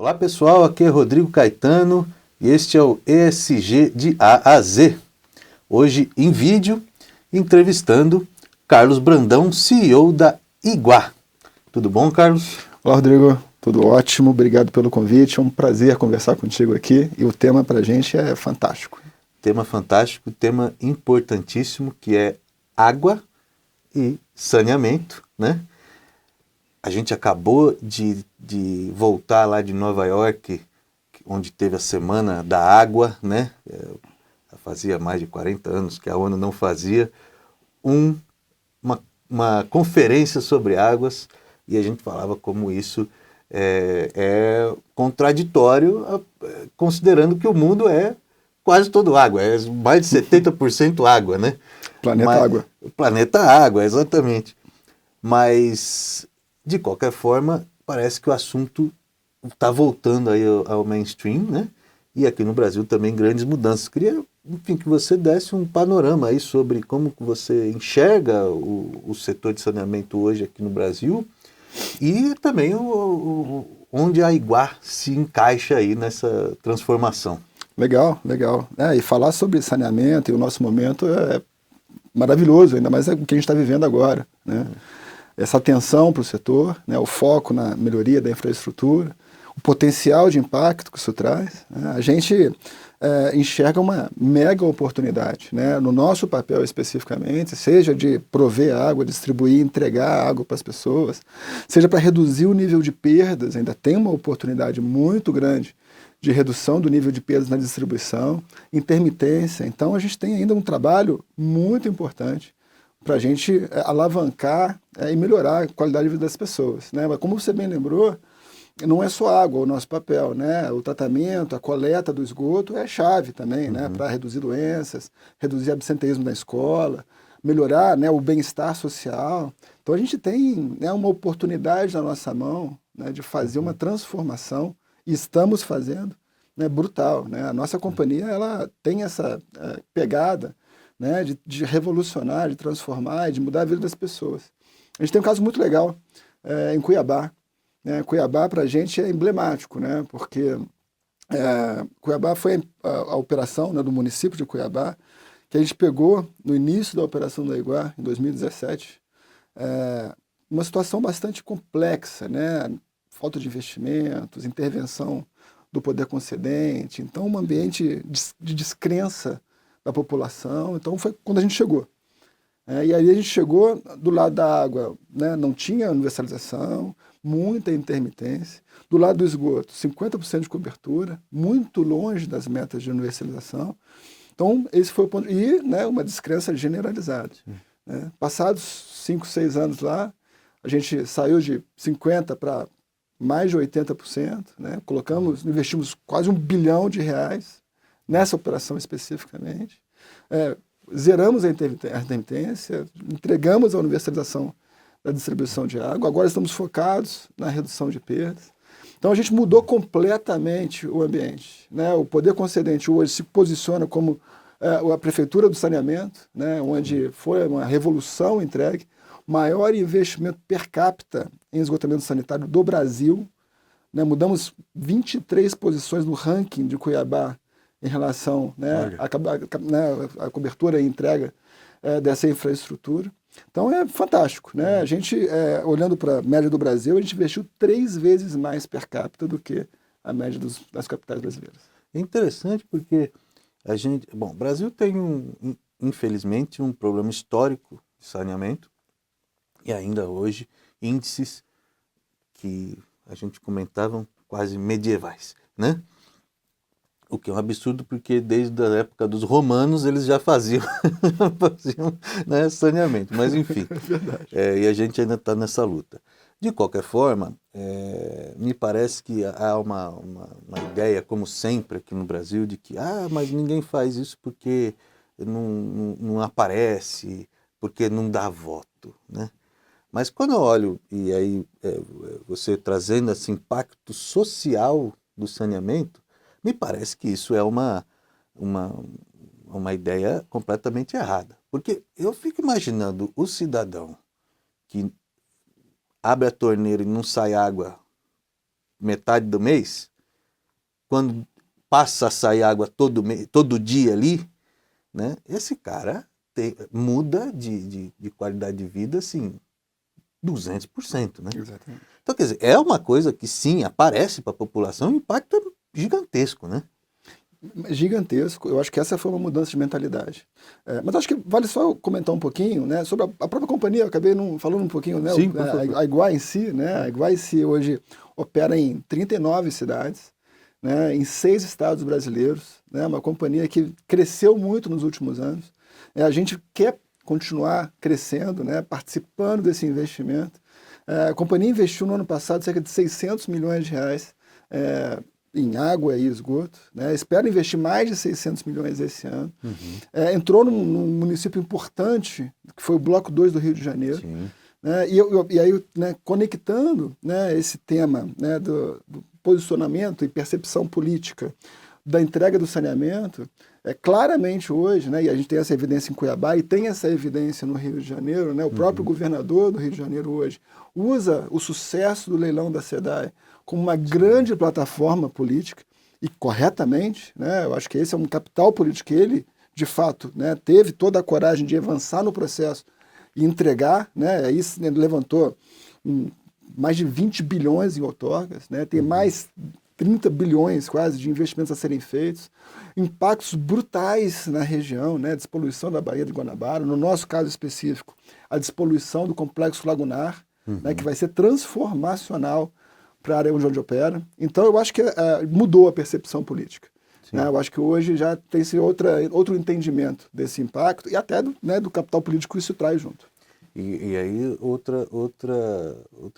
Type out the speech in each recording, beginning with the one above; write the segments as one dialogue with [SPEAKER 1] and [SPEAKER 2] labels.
[SPEAKER 1] Olá pessoal, aqui é Rodrigo Caetano e este é o ESG de A a Z. Hoje em vídeo, entrevistando Carlos Brandão, CEO da Iguá. Tudo bom, Carlos?
[SPEAKER 2] Olá, Rodrigo. Tudo ótimo, obrigado pelo convite. É um prazer conversar contigo aqui e o tema para a gente é fantástico.
[SPEAKER 1] Tema fantástico, tema importantíssimo que é água e saneamento, né? A gente acabou de voltar lá de Nova York, onde teve a Semana da Água, né? Fazia mais de 40 anos que a ONU não fazia uma conferência sobre águas e a gente falava como isso é contraditório, considerando que o mundo é quase todo água, é mais de 70% água, né?
[SPEAKER 2] Planeta Água.
[SPEAKER 1] O planeta Água, exatamente. Mas, de qualquer forma, parece que o assunto está voltando aí ao mainstream, né? E aqui no Brasil também grandes mudanças. Queria, enfim, que você desse um panorama aí sobre como que você enxerga o setor de saneamento hoje aqui no Brasil e também onde a Iguá se encaixa aí nessa transformação.
[SPEAKER 2] Legal, legal. E falar sobre saneamento e o nosso momento é maravilhoso, ainda mais o que a gente está vivendo agora, né? Essa atenção para o setor, né? O foco na melhoria da infraestrutura, o potencial de impacto que isso traz, né? A gente enxerga uma mega oportunidade, né? No nosso papel especificamente, seja de prover água, distribuir, entregar água para as pessoas, seja para reduzir o nível de perdas, ainda tem uma oportunidade muito grande de redução do nível de perdas na distribuição, intermitência. Então a gente tem ainda um trabalho muito importante para a gente alavancar e melhorar a qualidade de vida das pessoas, né? Mas como você bem lembrou, não é só água o nosso papel, né? O tratamento, a coleta do esgoto é chave também, né? Para reduzir doenças, reduzir absenteísmo na escola, melhorar, né, o bem-estar social. Então a gente tem, né, uma oportunidade na nossa mão, né, de fazer uma transformação, e estamos fazendo, né, brutal, né? A nossa companhia ela tem essa pegada, né, de revolucionar, de transformar, de mudar a vida das pessoas. A gente tem um caso muito legal em Cuiabá. Cuiabá para a gente é emblemático, né? Porque Cuiabá foi a operação, né, do município de Cuiabá, que a gente pegou no início da operação da Iguá, em 2017, uma situação bastante complexa, né? Falta de investimentos, intervenção do poder concedente, então um ambiente de descrença da população. Então foi quando a gente chegou. E aí a gente chegou do lado da água, né, não tinha universalização, muita intermitência. Do lado do esgoto, 50% de cobertura, muito longe das metas de universalização. Então, esse foi o ponto. E, né, uma descrença generalizada. Né? Passados 5, 6 anos lá, a gente saiu de 50% para mais de 80%. Né? Investimos quase R$ 1 bilhão nessa operação especificamente. Zeramos a intermitência, entregamos a universalização da distribuição de água, agora estamos focados na redução de perdas. Então a gente mudou completamente o ambiente, né? O poder concedente hoje se posiciona como a prefeitura do saneamento, né? Onde foi uma revolução entregue, maior investimento per capita em esgotamento sanitário do Brasil, né? Mudamos 23 posições no ranking de Cuiabá em relação, né, à cobertura e entrega dessa infraestrutura. Então é fantástico, né? A gente, olhando para a média do Brasil, a gente investiu 3 vezes mais per capita do que a média das capitais brasileiras.
[SPEAKER 1] É interessante porque o Brasil tem infelizmente um problema histórico de saneamento e ainda hoje índices que a gente comentava quase medievais, né? O que é um absurdo porque desde a época dos romanos eles já faziam, né, saneamento, mas enfim, e a gente ainda está nessa luta. De qualquer forma, me parece que há uma ideia, como sempre aqui no Brasil, de que mas ninguém faz isso porque não aparece, porque não dá voto, né? Mas quando eu olho, e aí você trazendo esse impacto social do saneamento, me parece que isso é uma ideia completamente errada. Porque eu fico imaginando o cidadão que abre a torneira e não sai água metade do mês, quando passa a sair água todo dia ali, né? Esse cara muda de qualidade de vida, assim, 200%, né?
[SPEAKER 2] Exatamente.
[SPEAKER 1] Então, quer dizer, é uma coisa que sim, aparece para a população, um impacto gigantesco, né?
[SPEAKER 2] Gigantesco. Eu acho que essa foi uma mudança de mentalidade. Mas acho que vale só eu comentar um pouquinho, né, sobre a própria companhia. Eu acabei falando um pouquinho, né,
[SPEAKER 1] Sim, por favor.
[SPEAKER 2] a Iguá em si, né? A Iguá em si hoje opera em 39 cidades, né, em 6 estados brasileiros, né? Uma companhia que cresceu muito nos últimos anos. A gente quer continuar crescendo, né, participando desse investimento. A companhia investiu no ano passado cerca de 600 milhões de reais em água e esgoto, né? Espera investir mais de 600 milhões esse ano. Entrou num município importante, que foi o Bloco 2 do Rio de Janeiro.
[SPEAKER 1] Sim.
[SPEAKER 2] Né? E aí, né, conectando, né, esse tema, né, do posicionamento e percepção política da entrega do saneamento, claramente hoje, né, e a gente tem essa evidência em Cuiabá e tem essa evidência no Rio de Janeiro, né, o próprio governador do Rio de Janeiro hoje usa o sucesso do leilão da SEDAI como uma grande plataforma política, e corretamente, né, eu acho que esse é um capital político que ele, de fato, né, teve toda a coragem de avançar no processo e entregar, né, aí ele levantou mais de 20 bilhões em outorgas, né, tem mais 30 bilhões quase de investimentos a serem feitos, impactos brutais na região, né, despoluição da Baía de Guanabara, no nosso caso específico, a despoluição do complexo lagunar, né, que vai ser transformacional para a área onde opera. Então eu acho que mudou a percepção política. Né? Eu acho que hoje já tem-se outro entendimento desse impacto e até do capital político que isso traz junto.
[SPEAKER 1] E aí outra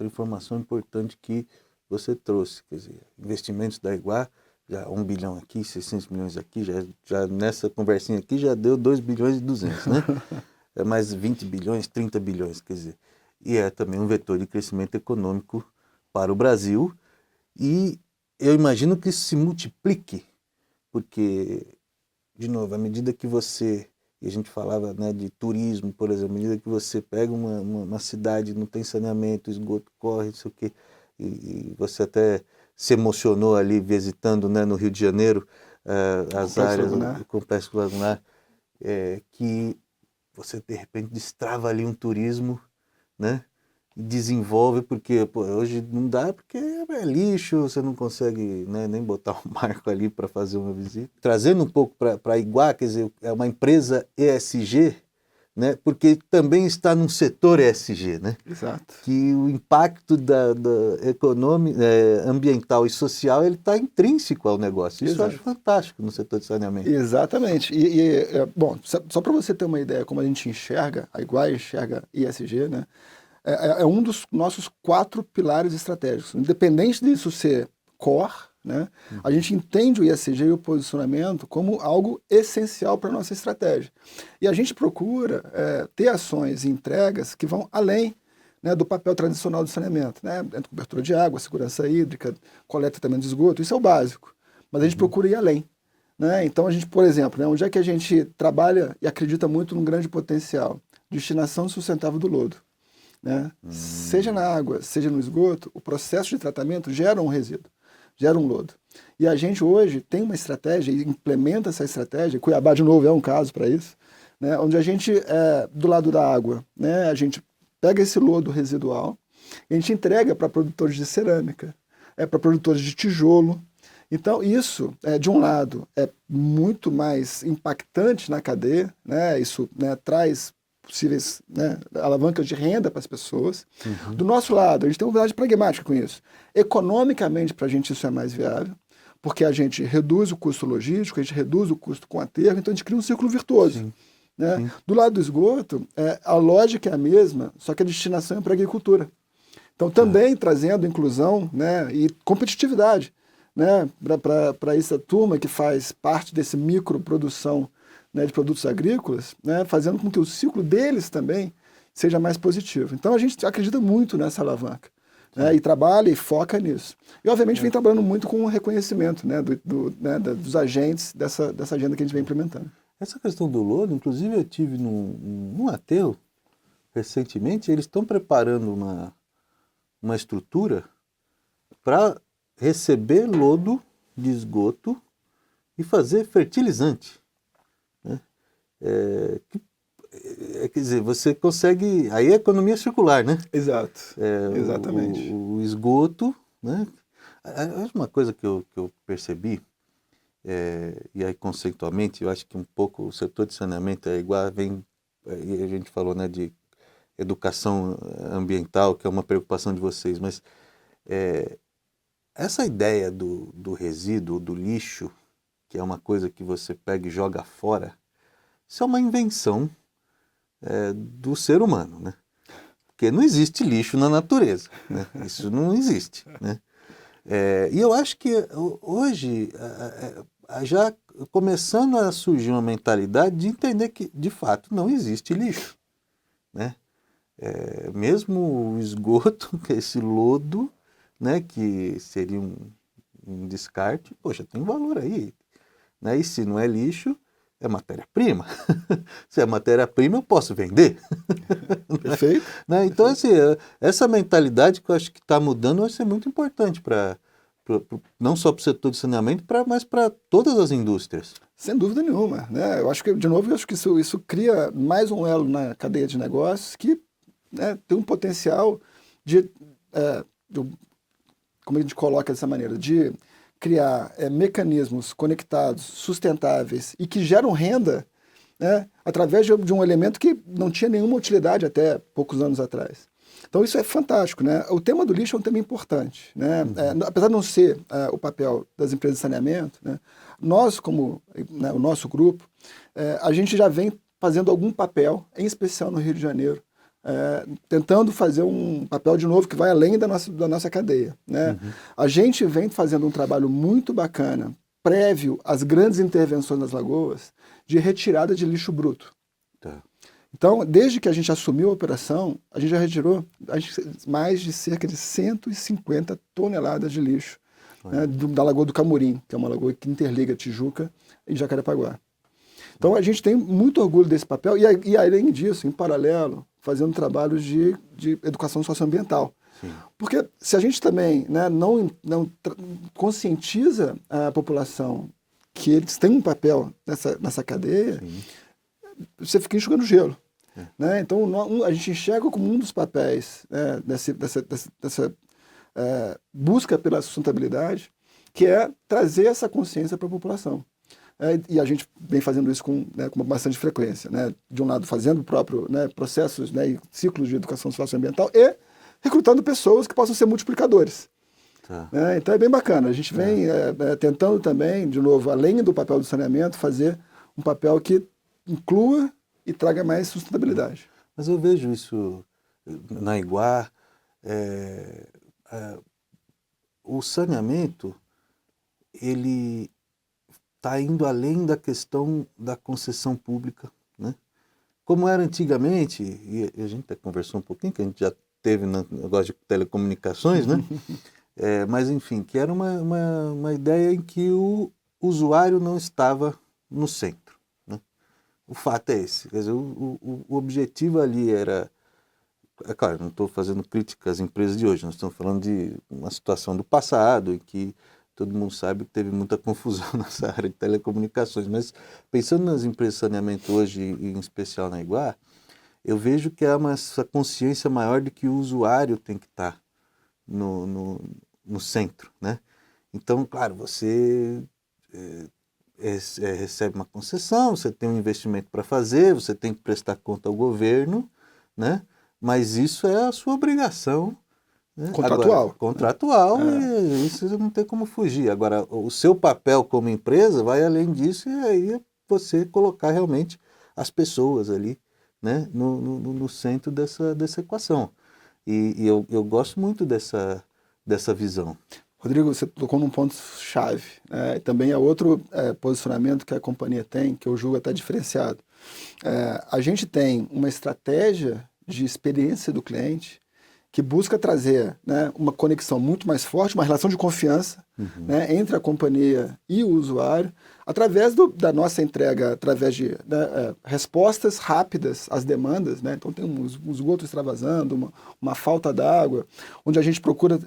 [SPEAKER 1] informação importante que você trouxe, quer dizer, investimentos da Iguá, já 1 bilhão aqui, 600 milhões aqui, já nessa conversinha aqui já deu 2 bilhões e 200, né? É mais 20 bilhões, 30 bilhões, quer dizer. E é também um vetor de crescimento econômico para o Brasil, e eu imagino que isso se multiplique, porque, de novo, à medida que você, e a gente falava, né, de turismo, por exemplo, à medida que você pega uma cidade, não tem saneamento, esgoto corre, não sei o quê, e você até se emocionou ali visitando, né, no Rio de Janeiro as áreas do Complexo Lagunar, que você de repente destrava ali um turismo, né? Desenvolve, porque hoje não dá, porque é lixo, você não consegue, né, nem botar um marco ali para fazer uma visita. Trazendo um pouco para a Iguá, quer dizer, é uma empresa ESG, né, porque também está num setor ESG, né?
[SPEAKER 2] Exato.
[SPEAKER 1] Que o impacto da econômica, ambiental e social, ele está intrínseco ao negócio. Isso Exato. Eu acho fantástico no setor de saneamento.
[SPEAKER 2] Exatamente. Bom, só para você ter uma ideia como a gente enxerga, a Iguá enxerga ESG, né? É um dos nossos 4 pilares estratégicos. Independente disso ser core, né, a gente entende o ESG e o posicionamento como algo essencial para a nossa estratégia. E a gente procura ter ações e entregas que vão além, né, do papel tradicional do saneamento, né, cobertura de água, segurança hídrica, coleta e tratamento de esgoto, isso é o básico. Mas a gente procura ir além. Né? Então, a gente, por exemplo, né, onde é que a gente trabalha e acredita muito num grande potencial? Destinação sustentável do lodo. Né? Seja na água, seja no esgoto, o processo de tratamento gera um resíduo, gera um lodo. E a gente hoje tem uma estratégia e implementa essa estratégia, Cuiabá de novo é um caso para isso, né? Onde a gente, do lado da água, né, a gente pega esse lodo residual e a gente entrega para produtores de cerâmica, para produtores de tijolo. Então isso, de um lado, é muito mais impactante na cadeia, né? Isso, né, traz possíveis, né, alavancas de renda para as pessoas. Do nosso lado, a gente tem uma verdade pragmática com isso. Economicamente, para a gente isso é mais viável, porque a gente reduz o custo logístico, a gente reduz o custo com aterro, então a gente cria um círculo virtuoso. Sim. Né? Sim. Do lado do esgoto, a lógica é a mesma, só que a destinação é para a agricultura. Então também trazendo inclusão, né, e competitividade, né, para essa turma que faz parte desse microprodução, né, de produtos agrícolas, né, fazendo com que o ciclo deles também seja mais positivo. Então a gente acredita muito nessa alavanca, né, e trabalha e foca nisso. E obviamente vem trabalhando muito com o reconhecimento, né, dos agentes dessa agenda que a gente vem implementando.
[SPEAKER 1] Essa questão do lodo, inclusive eu tive num aterro recentemente, eles estão preparando uma estrutura para receber lodo de esgoto e fazer fertilizante, né? Quer dizer, você consegue... Aí é economia circular, né?
[SPEAKER 2] Exato, exatamente.
[SPEAKER 1] O esgoto, né? Uma coisa que eu percebi, e aí conceitualmente, eu acho que um pouco o setor de saneamento é igual, e a gente falou, né, de educação ambiental, que é uma preocupação de vocês, mas essa ideia do resíduo, do lixo, que é uma coisa que você pega e joga fora, isso é uma invenção do ser humano, né? Porque não existe lixo na natureza, né? Isso não existe, né? E eu acho que hoje, já começando a surgir uma mentalidade de entender que, de fato, não existe lixo, né? Mesmo o esgoto, que é esse lodo, né, que seria um descarte, poxa, tem valor aí, né? E se não é lixo, é matéria-prima. Se é matéria-prima, eu posso vender.
[SPEAKER 2] Perfeito.
[SPEAKER 1] Né? Então, assim, essa mentalidade que eu acho que está mudando vai ser muito importante não só para o setor de saneamento, mas para todas as indústrias.
[SPEAKER 2] Sem dúvida nenhuma, né? Eu acho que, de novo, eu acho que isso cria mais um elo na cadeia de negócios que, né, tem um potencial de, como a gente coloca dessa maneira, de criar mecanismos conectados, sustentáveis e que geram renda, né, através de um elemento que não tinha nenhuma utilidade até poucos anos atrás. Então isso é fantástico, né? O tema do lixo é um tema importante, né? Apesar de não ser o papel das empresas de saneamento, né, nós, como, né, o nosso grupo, a gente já vem fazendo algum papel, em especial no Rio de Janeiro, tentando fazer um papel de novo que vai além da nossa cadeia, né? Uhum. A gente vem fazendo um trabalho muito bacana, prévio às grandes intervenções nas lagoas, de retirada de lixo bruto. Tá. Então, desde que a gente assumiu a operação, a gente já retirou mais de cerca de 150 toneladas de lixo, né, da Lagoa do Camurim, que é uma lagoa que interliga Tijuca e Jacarepaguá. Então, a gente tem muito orgulho desse papel e além disso, em paralelo, fazendo trabalhos de educação socioambiental. Sim. Porque se a gente também, né, não conscientiza a população que eles têm um papel nessa cadeia, sim, você fica enxugando gelo. Né? Então, a gente enxerga como um dos papéis, né, dessa busca pela sustentabilidade, que é trazer essa consciência para a população. E a gente vem fazendo isso com bastante frequência. Né? De um lado, fazendo próprio, né, processos, né, e ciclos de educação socioambiental e recrutando pessoas que possam ser multiplicadores. Tá. Então é bem bacana. A gente vem tentando também, de novo, além do papel do saneamento, fazer um papel que inclua e traga mais sustentabilidade.
[SPEAKER 1] Mas eu vejo isso na Iguar, o saneamento, ele está indo além da questão da concessão pública, né? Como era antigamente, e a gente até conversou um pouquinho, que a gente já teve no negócio de telecomunicações, né? Mas enfim, que era uma ideia em que o usuário não estava no centro. O fato é esse, quer dizer, o objetivo ali era, claro, não estou fazendo crítica às empresas de hoje, nós estamos falando de uma situação do passado em que todo mundo sabe que teve muita confusão nessa área de telecomunicações, mas pensando nas empresas de saneamento hoje, em especial na Iguar, eu vejo que há essa consciência maior de que o usuário tem que estar no centro, né? Então, claro, você recebe uma concessão, você tem um investimento para fazer, você tem que prestar conta ao governo, né? Mas isso é a sua obrigação, né?
[SPEAKER 2] Contratual.
[SPEAKER 1] Agora, contratual, e isso não tem como fugir. Agora, o seu papel como empresa vai além disso, e aí é você colocar realmente as pessoas ali, né, no centro dessa equação. E eu gosto muito dessa visão.
[SPEAKER 2] Rodrigo, você tocou num ponto-chave. Né? Também é outro posicionamento que a companhia tem, que eu julgo até diferenciado. A gente tem uma estratégia de experiência do cliente que busca trazer, né, uma conexão muito mais forte, uma relação de confiança, né, entre a companhia e o usuário, através da nossa entrega, através de respostas rápidas às demandas. Né? Então tem um esgoto extravasando, uma falta d'água, onde a gente procura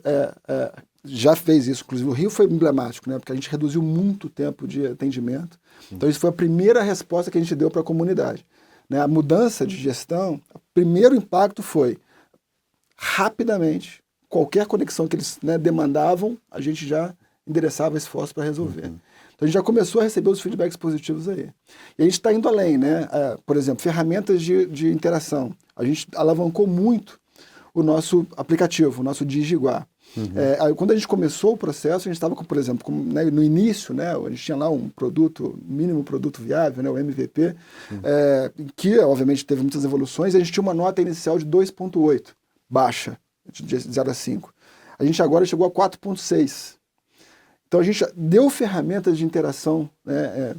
[SPEAKER 2] já fez isso, inclusive o Rio foi emblemático, né? Porque a gente reduziu muito o tempo de atendimento. Então isso foi a primeira resposta que a gente deu para a comunidade, né? A mudança de gestão, o primeiro impacto foi rapidamente, qualquer conexão que eles, né, demandavam, a gente já endereçava esforço para resolver. Então a gente já começou a receber os feedbacks positivos aí. E a gente está indo além, né? Por exemplo, ferramentas de interação. A gente alavancou muito o nosso aplicativo, o nosso DigiGuá. Quando a gente começou o processo, a gente estava, por exemplo, né, no início, né, a gente tinha lá um produto, mínimo produto viável, né, o MVP, que obviamente teve muitas evoluções, e a gente tinha uma nota inicial de 2,8, baixa, de 0 a 5. A gente agora chegou a 4,6. Então a gente deu ferramentas de interação, né,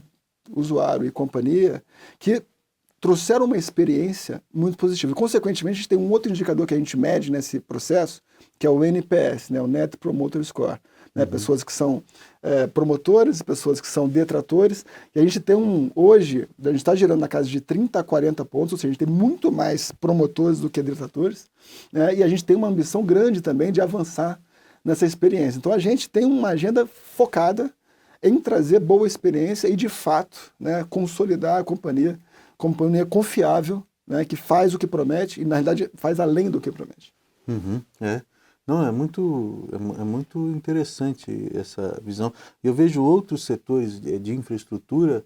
[SPEAKER 2] usuário e companhia, que trouxeram uma experiência muito positiva. E, consequentemente, a gente tem um outro indicador que a gente mede nesse processo, que é o NPS, né, o Net Promoter Score. Né, pessoas que são promotores, pessoas que são detratores. E a gente tem hoje, a gente está girando na casa de 30 a 40 pontos, ou seja, a gente tem muito mais promotores do que detratores. Né, e a gente tem uma ambição grande também de avançar nessa experiência. Então a gente tem uma agenda focada em trazer boa experiência e, de fato, né, consolidar a companhia confiável, né, que faz o que promete e, na realidade, faz além do que promete.
[SPEAKER 1] Não, é muito interessante essa visão. Eu vejo outros setores de infraestrutura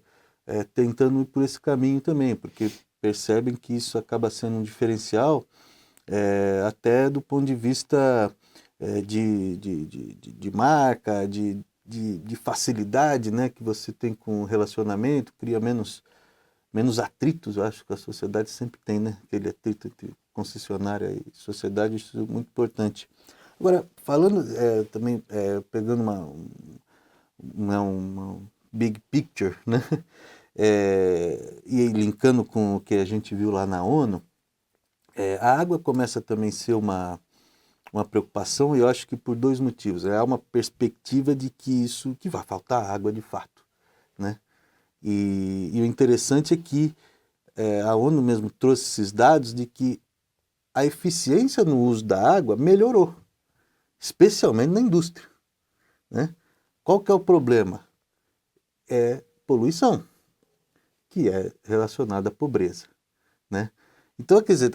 [SPEAKER 1] tentando ir por esse caminho também, porque percebem que isso acaba sendo um diferencial até do ponto de vista de marca, de facilidade, né, que você tem com o relacionamento, cria menos atritos. Eu acho que a sociedade sempre tem, né, aquele atrito entre concessionária e sociedade, isso é muito importante. Agora, falando também, pegando uma big picture, né, e linkando com o que a gente viu lá na ONU, a água começa também a ser uma preocupação, e eu acho que por dois motivos. Há uma perspectiva de que vai faltar água de fato, né? E o interessante é que a ONU mesmo trouxe esses dados de que a eficiência no uso da água melhorou, especialmente na indústria, né? Qual que é o problema? É poluição, que é relacionada à pobreza, né? Então, quer dizer,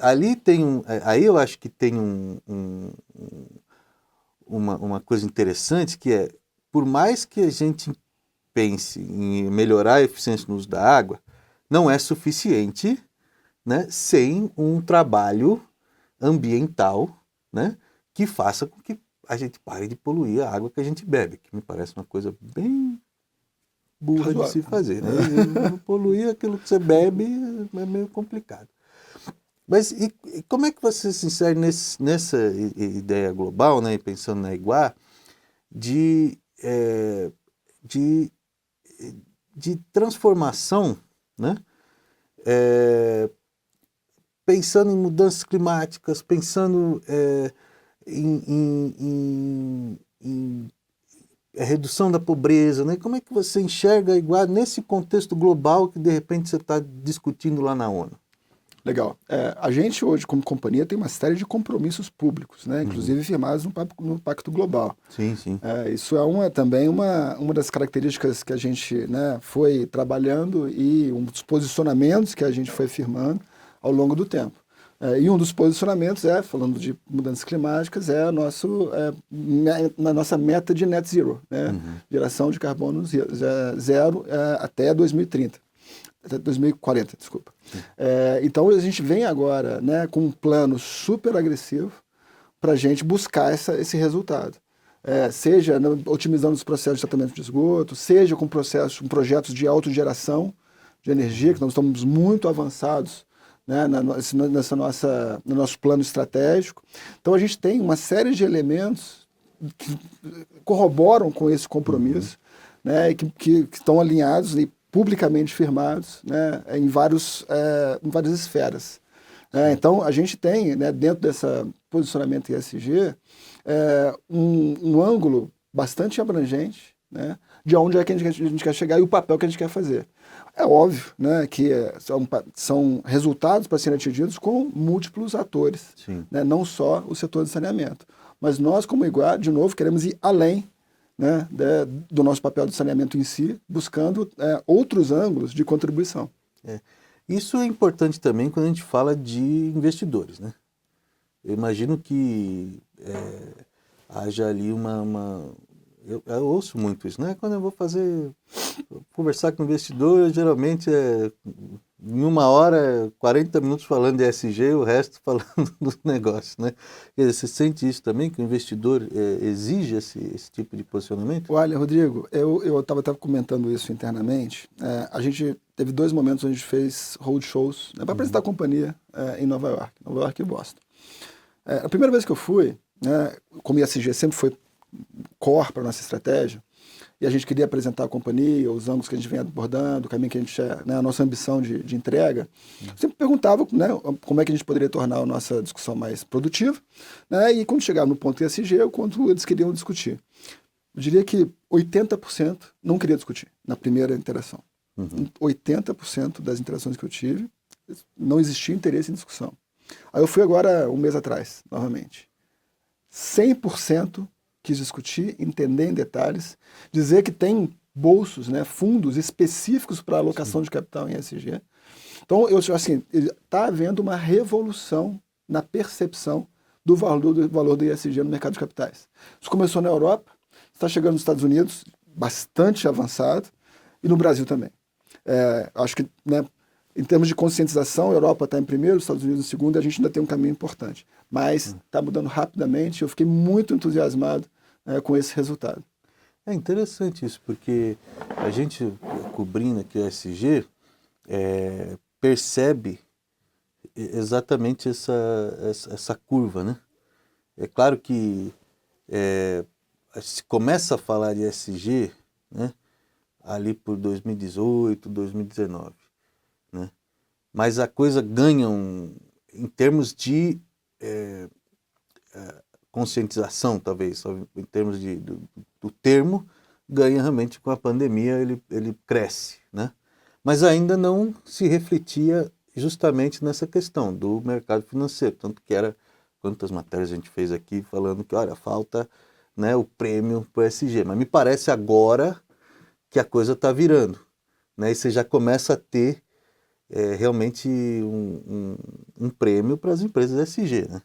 [SPEAKER 1] aí eu acho que tem uma coisa interessante, que é, por mais que a gente pense em melhorar a eficiência no uso da água, não é suficiente, né, sem um trabalho ambiental, né, que faça com que a gente pare de poluir a água que a gente bebe, que me parece uma coisa bem burra de se fazer, né? Não poluir aquilo que você bebe é meio complicado. Mas e como é que você se insere nessa ideia global, né, pensando na Iguá, de transformação, né? Pensando em mudanças climáticas, pensando em redução da pobreza, né? Como é que você enxerga a Iguá nesse contexto global que de repente você está discutindo lá na ONU?
[SPEAKER 2] Legal. A gente hoje, como companhia, tem uma série de compromissos públicos, né? Inclusive firmados no Pacto Global.
[SPEAKER 1] Sim, sim.
[SPEAKER 2] Isso também uma das características que a gente, né, foi trabalhando e um dos posicionamentos que a gente foi firmando ao longo do tempo. E um dos posicionamentos falando de mudanças climáticas, a nossa meta de net zero, né? Geração de carbono zero até 2030. Até 2040, desculpa. Então a gente vem agora, né, com um plano super agressivo para a gente buscar esse resultado. Seja otimizando os processos de tratamento de esgoto, seja com projetos de autogeração de energia, que nós estamos muito avançados, né, no nosso plano estratégico. Então a gente tem uma série de elementos que corroboram com esse compromisso, né, que estão alinhados e publicamente firmados, né, em várias esferas. Então, a gente tem, né, dentro desse posicionamento ESG, um ângulo bastante abrangente, né, de onde é que a gente quer chegar e o papel que a gente quer fazer. É óbvio, né, que são resultados para serem atingidos com múltiplos atores, né, não só o setor de saneamento. mas nós, como Iguá, de novo, queremos ir além, né, do nosso papel de saneamento em si, buscando outros ângulos de contribuição.
[SPEAKER 1] Isso é importante também quando a gente fala de investidores, né? Eu imagino que haja ali eu ouço muito isso, né? Quando eu vou conversar com o investidor, geralmente em 1 hora, 40 minutos falando de ESG e o resto falando do negócio, né? Quer dizer, você sente isso também, que o investidor exige esse tipo de posicionamento?
[SPEAKER 2] Olha, Rodrigo, eu estava comentando isso internamente. A gente teve 2 momentos onde a gente fez roadshows, né, para apresentar a companhia em Nova York e Boston. A primeira vez que eu fui, né, como ESG sempre foi core para a nossa estratégia, e a gente queria apresentar a companhia, os ângulos que a gente vem abordando, o caminho que a gente né, a nossa ambição de entrega. Sempre perguntava, né, como é que a gente poderia tornar a nossa discussão mais produtiva, né, e quando chegava no ponto ESG, o quanto eles queriam discutir. Eu diria que 80% não queria discutir na primeira interação. 80% das interações que eu tive, não existia interesse em discussão. Aí eu fui agora, 1 mês atrás, novamente. 100% quis discutir, entender em detalhes, dizer que tem bolsos, né, fundos específicos para alocação de capital em ESG. Então, eu acho assim, está havendo uma revolução na percepção do valor do ESG no mercado de capitais. Isso começou na Europa, está chegando nos Estados Unidos, bastante avançado, e no Brasil também. Acho que, né, em termos de conscientização, a Europa está em primeiro, os Estados Unidos em segundo, e a gente ainda tem um caminho importante. Mas está mudando rapidamente, eu fiquei muito entusiasmado com esse resultado.
[SPEAKER 1] É interessante isso, porque a gente, cobrindo aqui o ESG, percebe exatamente essa curva, né? É claro que se começa a falar de ESG, né, ali por 2018, 2019, né? Mas a coisa ganha em termos de conscientização, talvez, em termos do termo, ganha realmente com a pandemia, ele cresce, né? Mas ainda não se refletia justamente nessa questão do mercado financeiro, tanto que quantas matérias a gente fez aqui falando que, olha, falta, né, o prêmio para o ESG, mas me parece agora que a coisa está virando, né, e você já começa a ter realmente um prêmio para as empresas ESG, né?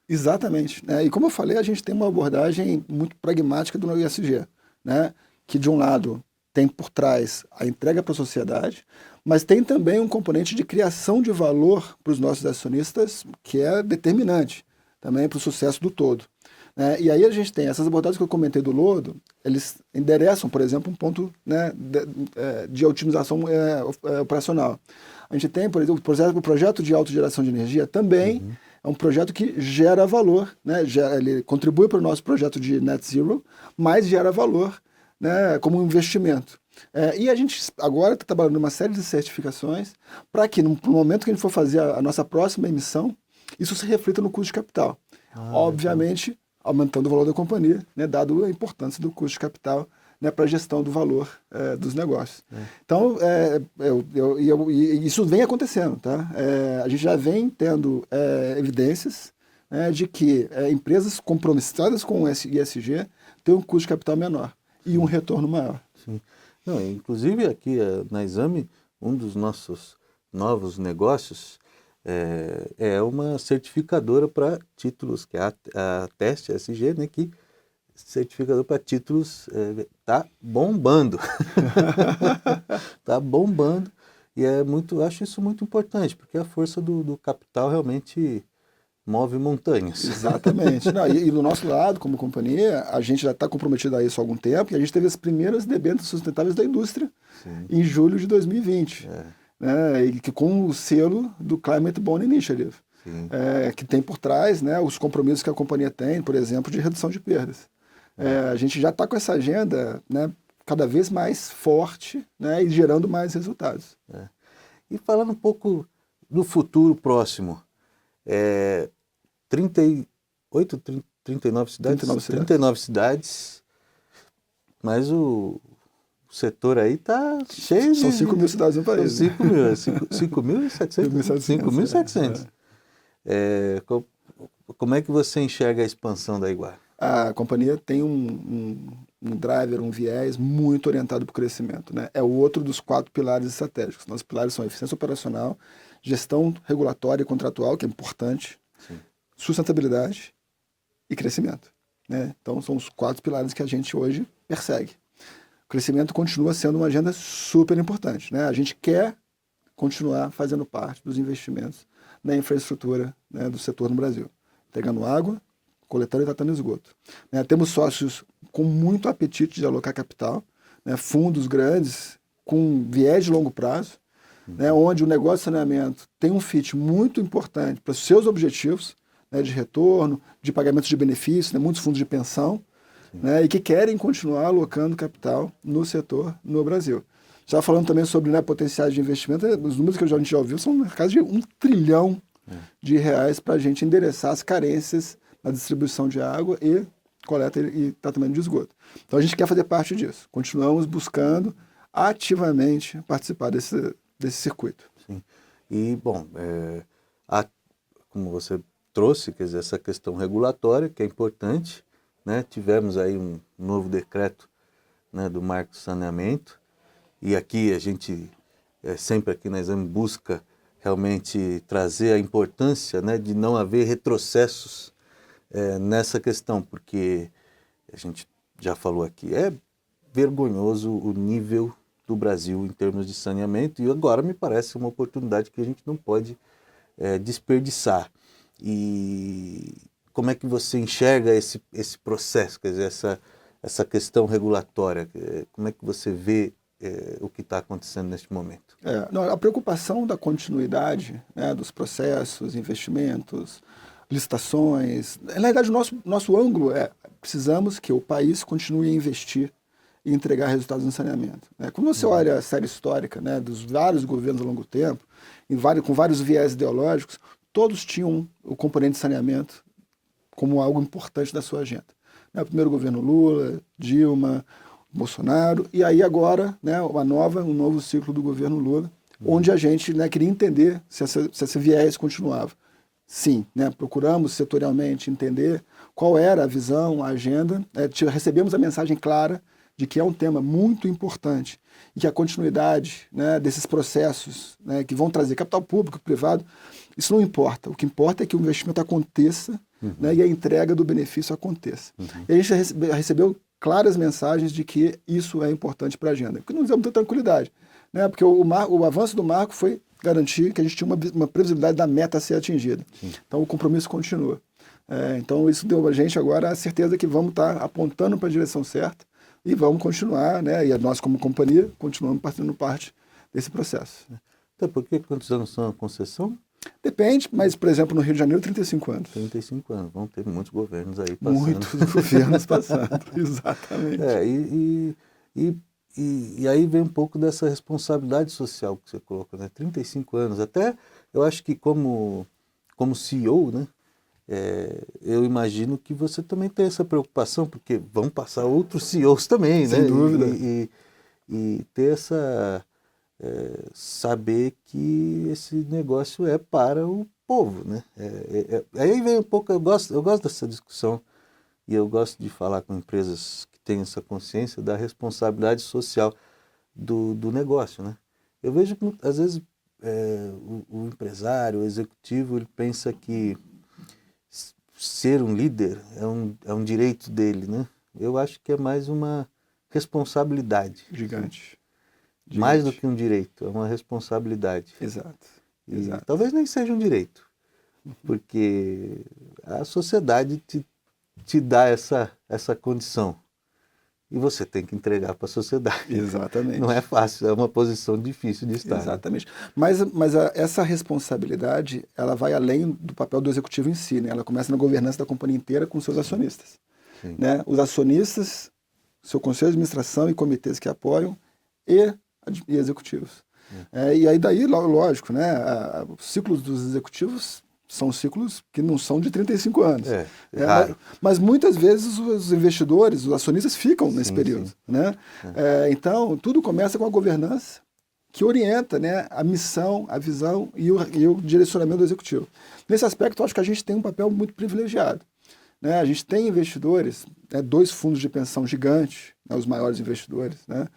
[SPEAKER 2] Exatamente. E como eu falei, a gente tem uma abordagem muito pragmática do ESG, né, que de um lado tem por trás a entrega para a sociedade, mas tem também um componente de criação de valor para os nossos acionistas que é determinante também para o sucesso do todo. E aí a gente tem essas abordagens que eu comentei do lodo, eles endereçam, por exemplo, um ponto, né, de otimização operacional. A gente tem, por exemplo, o projeto de autogeração de energia também é um projeto que gera valor, né, ele contribui para o nosso projeto de net zero, mas gera valor, né, como um investimento. E a gente agora está trabalhando uma série de certificações para que no momento que a gente for fazer a nossa próxima emissão, isso se reflita no custo de capital. Obviamente, aumentando o valor da companhia, né, dado a importância do custo de capital, né, para a gestão do valor dos negócios. Então, isso vem acontecendo. Tá? A gente já vem tendo evidências, né, de que empresas compromissadas com o ESG têm um custo de capital menor e um retorno maior.
[SPEAKER 1] Sim. Não, inclusive aqui na Exame, um dos nossos novos negócios é uma certificadora para títulos, que é a Teste ESG, né, que certificador para títulos tá bombando. Tá bombando. E acho isso muito importante, porque a força do capital realmente move montanhas.
[SPEAKER 2] Exatamente. Não, e do nosso lado, como companhia, a gente já está comprometido a isso há algum tempo, e a gente teve as primeiras debêntures sustentáveis da indústria em julho de 2020. Né, e que com o selo do Climate Bond Initiative, que tem por trás, né, os compromissos que a companhia tem, por exemplo, de redução de perdas. A gente já está com essa agenda, né, cada vez mais forte, né, e gerando mais resultados.
[SPEAKER 1] E falando um pouco do futuro próximo, 39 cidades? 39 cidades, mas o setor aí está cheio.
[SPEAKER 2] São 5 mil cidades no país.
[SPEAKER 1] São 5.700. 5.700. como é que você enxerga a expansão da Iguara?
[SPEAKER 2] A companhia tem um driver, um viés muito orientado para o crescimento, né? É o outro dos 4 pilares estratégicos. Nossos pilares são eficiência operacional, gestão regulatória e contratual, que é importante,
[SPEAKER 1] Sim.
[SPEAKER 2] sustentabilidade e crescimento, né? Então, são os 4 pilares que a gente hoje persegue. O crescimento continua sendo uma agenda super importante, né? A gente quer continuar fazendo parte dos investimentos na infraestrutura, né, do setor no Brasil, pegando água, coletando e tratando esgoto. Né? Temos sócios com muito apetite de alocar capital, né? Fundos grandes com viés de longo prazo, né? Onde o negócio de saneamento tem um fit muito importante para os seus objetivos, né, de retorno, de pagamento de benefícios, né? Muitos fundos de pensão, né? E que querem continuar alocando capital no setor no Brasil. Já falando também sobre, né, potenciais de investimento, os números que a gente já ouviu são na casa de R$1 trilhão para a gente endereçar as carências na distribuição de água e coleta e tratamento de esgoto. Então a gente quer fazer parte disso. Continuamos buscando ativamente participar desse circuito.
[SPEAKER 1] Sim. E, bom, como você trouxe, quer dizer, essa questão regulatória, que é importante, né? Tivemos aí um novo decreto, né, do Marco do Saneamento, e aqui a gente, sempre aqui na Exame, busca realmente trazer a importância, né, de não haver retrocessos nessa questão, porque a gente já falou aqui, é vergonhoso o nível do Brasil em termos de saneamento, e agora me parece uma oportunidade que a gente não pode desperdiçar. E como é que você enxerga esse processo, quer dizer, essa questão regulatória? Como é que você vê o que está acontecendo neste momento?
[SPEAKER 2] Não, a preocupação da continuidade, né, dos processos, investimentos, licitações. Na realidade, o nosso ângulo precisamos que o país continue a investir e entregar resultados no saneamento. Quando você olha a série histórica, né, dos vários governos ao longo do tempo, com vários viés ideológicos, todos tinham o componente de saneamento como algo importante da sua agenda. O primeiro governo Lula, Dilma, Bolsonaro, e aí agora, né, um novo ciclo do governo Lula, onde a gente, né, queria entender se esse viés continuava. Sim, né, procuramos setorialmente entender qual era a visão, a agenda, recebemos a mensagem clara de que é um tema muito importante e que a continuidade, né, desses processos, né, que vão trazer capital público, privado, isso não importa. O que importa é que o investimento aconteça, né, e a entrega do benefício aconteça. E a gente recebeu claras mensagens de que isso é importante para a agenda, porque nos deu muita tranquilidade, né, porque o avanço do marco foi garantir que a gente tinha uma previsibilidade da meta a ser atingida. Então o compromisso continua. Então isso deu a gente agora a certeza que vamos estar apontando para a direção certa e vamos continuar, né, e nós como companhia continuamos fazendo parte desse processo.
[SPEAKER 1] Até porque quantos anos são a concessão?
[SPEAKER 2] Depende, mas, por exemplo, no Rio de Janeiro, 35 anos.
[SPEAKER 1] 35 anos, vão ter muitos governos aí passando.
[SPEAKER 2] Muitos governos passando, exatamente.
[SPEAKER 1] E aí vem um pouco dessa responsabilidade social que você colocou, né? 35 anos, até eu acho que como CEO, né, eu imagino que você também tem essa preocupação, porque vão passar outros CEOs também, né?
[SPEAKER 2] Sem dúvida.
[SPEAKER 1] E ter essa... saber que esse negócio é para o povo, né? Aí vem um pouco, eu gosto dessa discussão e eu gosto de falar com empresas que têm essa consciência da responsabilidade social do negócio, né? Eu vejo que às vezes o empresário, o executivo, ele pensa que ser um líder é um direito dele, né? Eu acho que é mais uma responsabilidade.
[SPEAKER 2] Gigante.
[SPEAKER 1] Mais do que um direito, é uma responsabilidade.
[SPEAKER 2] Exato.
[SPEAKER 1] E talvez nem seja um direito, porque a sociedade te dá essa condição. E você tem que entregar para a sociedade.
[SPEAKER 2] Exatamente.
[SPEAKER 1] Não é fácil, é uma posição difícil de estar.
[SPEAKER 2] Exatamente. Mas essa responsabilidade, ela vai além do papel do executivo em si, né? Ela começa na governança da companhia inteira com seus acionistas. Né? Os acionistas, seu conselho de administração e comitês que apoiam e executivos. E aí daí, lógico, né, os ciclos dos executivos são ciclos que não são de 35 anos. Mas muitas vezes os investidores, os acionistas ficam nesse período. Né? Então, tudo começa com a governança, que orienta, né, a missão, a visão e o direcionamento do executivo. Nesse aspecto, eu acho que a gente tem um papel muito privilegiado. Né? A gente tem investidores, né, 2 fundos de pensão gigantes, né, os maiores investidores, né,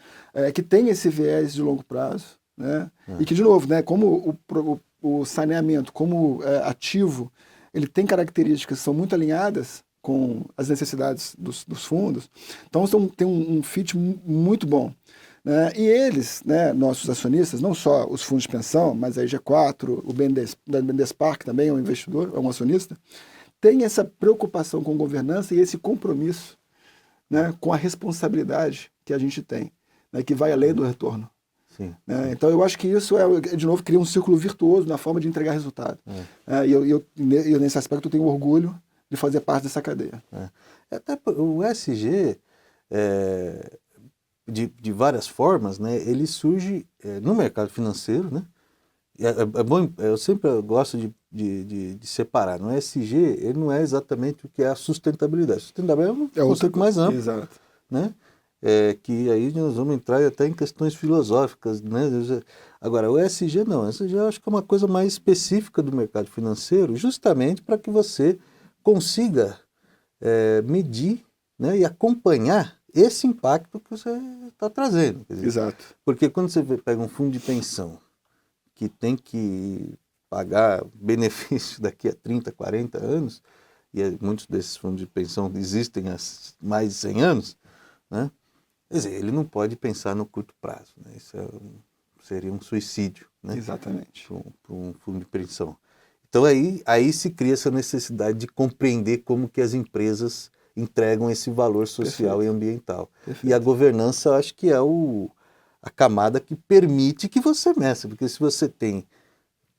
[SPEAKER 2] que têm esse viés de longo prazo, né, e que, de novo, né, como o saneamento, como ativo, ele tem características que são muito alinhadas com as necessidades dos fundos, então tem um fit muito bom. Né? E eles, né, nossos acionistas, não só os fundos de pensão, mas a IG4, o BNDES Park também é um investidor, é um acionista, tem essa preocupação com governança e esse compromisso, né, com a responsabilidade que a gente tem, né, que vai além do retorno.
[SPEAKER 1] Sim.
[SPEAKER 2] Né? Então eu acho que isso, de novo, cria um círculo virtuoso na forma de entregar resultado. E eu, nesse aspecto, eu tenho orgulho de fazer parte dessa cadeia.
[SPEAKER 1] Até o ESG, de várias formas, né, ele surge no mercado financeiro, né? É bom, eu sempre gosto de separar. No ESG, ele não é exatamente o que é a sustentabilidade. Sustentabilidade é um conceito mais amplo.
[SPEAKER 2] Exato.
[SPEAKER 1] Né? Que aí nós vamos entrar até em questões filosóficas. Né? Agora, o ESG não. O ESG eu acho que é uma coisa mais específica do mercado financeiro, justamente para que você consiga medir, né, e acompanhar esse impacto que você está trazendo. Quer dizer,
[SPEAKER 2] Exato.
[SPEAKER 1] porque quando você pega um fundo de pensão que tem que pagar benefício daqui a 30, 40 anos, e muitos desses fundos de pensão existem há mais de 100 anos, né? Quer dizer, ele não pode pensar no curto prazo. Né? Isso seria um suicídio, né?
[SPEAKER 2] Exatamente.
[SPEAKER 1] Para um fundo de pensão. Então aí se cria essa necessidade de compreender como que as empresas entregam esse valor social e ambiental.
[SPEAKER 2] Perfeito.
[SPEAKER 1] E a governança, eu acho que é a camada que permite que você meça, porque se você tem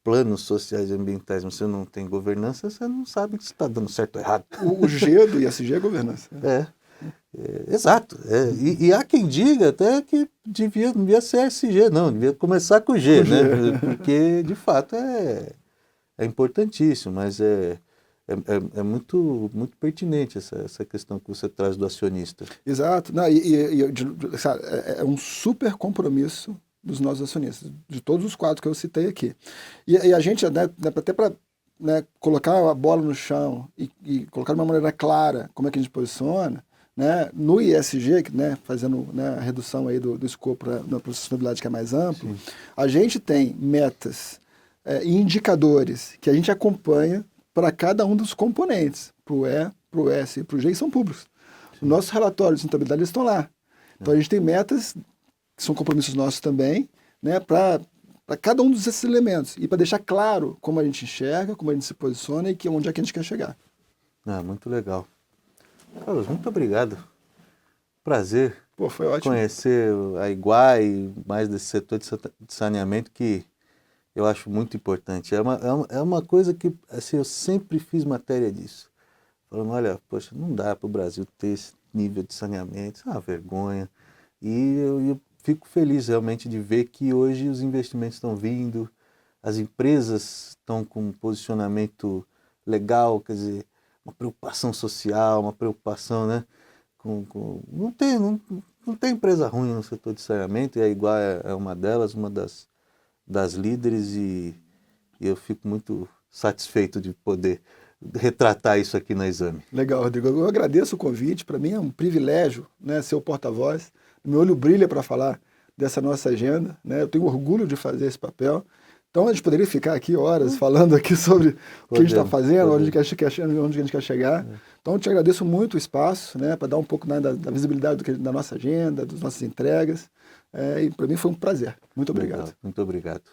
[SPEAKER 1] planos sociais e ambientais, mas você não tem governança, você não sabe se está dando certo ou errado.
[SPEAKER 2] O G do ISG é governança.
[SPEAKER 1] Exato. E há quem diga até que não devia ser SG, não, devia começar com G, né? Porque, de fato, é importantíssimo, mas é muito, muito pertinente essa questão que você traz do acionista.
[SPEAKER 2] Exato. Não, sabe, é um super compromisso dos nossos acionistas, de todos os 4 que eu citei aqui. E a gente, né, até para, né, colocar a bola no chão e colocar de uma maneira clara como é que a gente posiciona, né, no ISG, né, fazendo, né, a redução aí do escopo para a sustentabilidade que é mais amplo, sim, a gente tem metas e indicadores que a gente acompanha para cada um dos componentes, para o E, para o S e para o G, e são públicos. Sim. Os nossos relatórios de sustentabilidade estão lá. Então a gente tem metas, que são compromissos nossos também, né, para cada um desses elementos. E para deixar claro como a gente enxerga, como a gente se posiciona e onde é que a gente quer chegar.
[SPEAKER 1] Muito legal. Carlos, muito obrigado. Prazer.
[SPEAKER 2] Pô, foi ótimo.
[SPEAKER 1] Conhecer a Iguai, mais desse setor de saneamento que eu acho muito importante. É uma coisa que assim, eu sempre fiz matéria disso. Falando, olha, poxa, não dá para o Brasil ter esse nível de saneamento, isso é uma vergonha. E eu fico feliz realmente de ver que hoje os investimentos estão vindo, as empresas estão com um posicionamento legal, quer dizer, uma preocupação social, uma preocupação, né? Não tem empresa ruim no setor de saneamento, e a Iguai é uma delas, uma das líderes, e eu fico muito satisfeito de poder retratar isso aqui na Exame.
[SPEAKER 2] Legal, Rodrigo. Eu agradeço o convite. Para mim é um privilégio, né, ser o porta-voz. Meu olho brilha para falar dessa nossa agenda. Né? Eu tenho orgulho de fazer esse papel. Então a gente poderia ficar aqui horas falando aqui sobre o que a gente está fazendo, onde a gente quer chegar. Então eu te agradeço muito o espaço, né, para dar um pouco, né, da visibilidade da nossa agenda, das nossas entregas. E para mim foi um prazer. Muito obrigado.
[SPEAKER 1] Legal. Muito obrigado.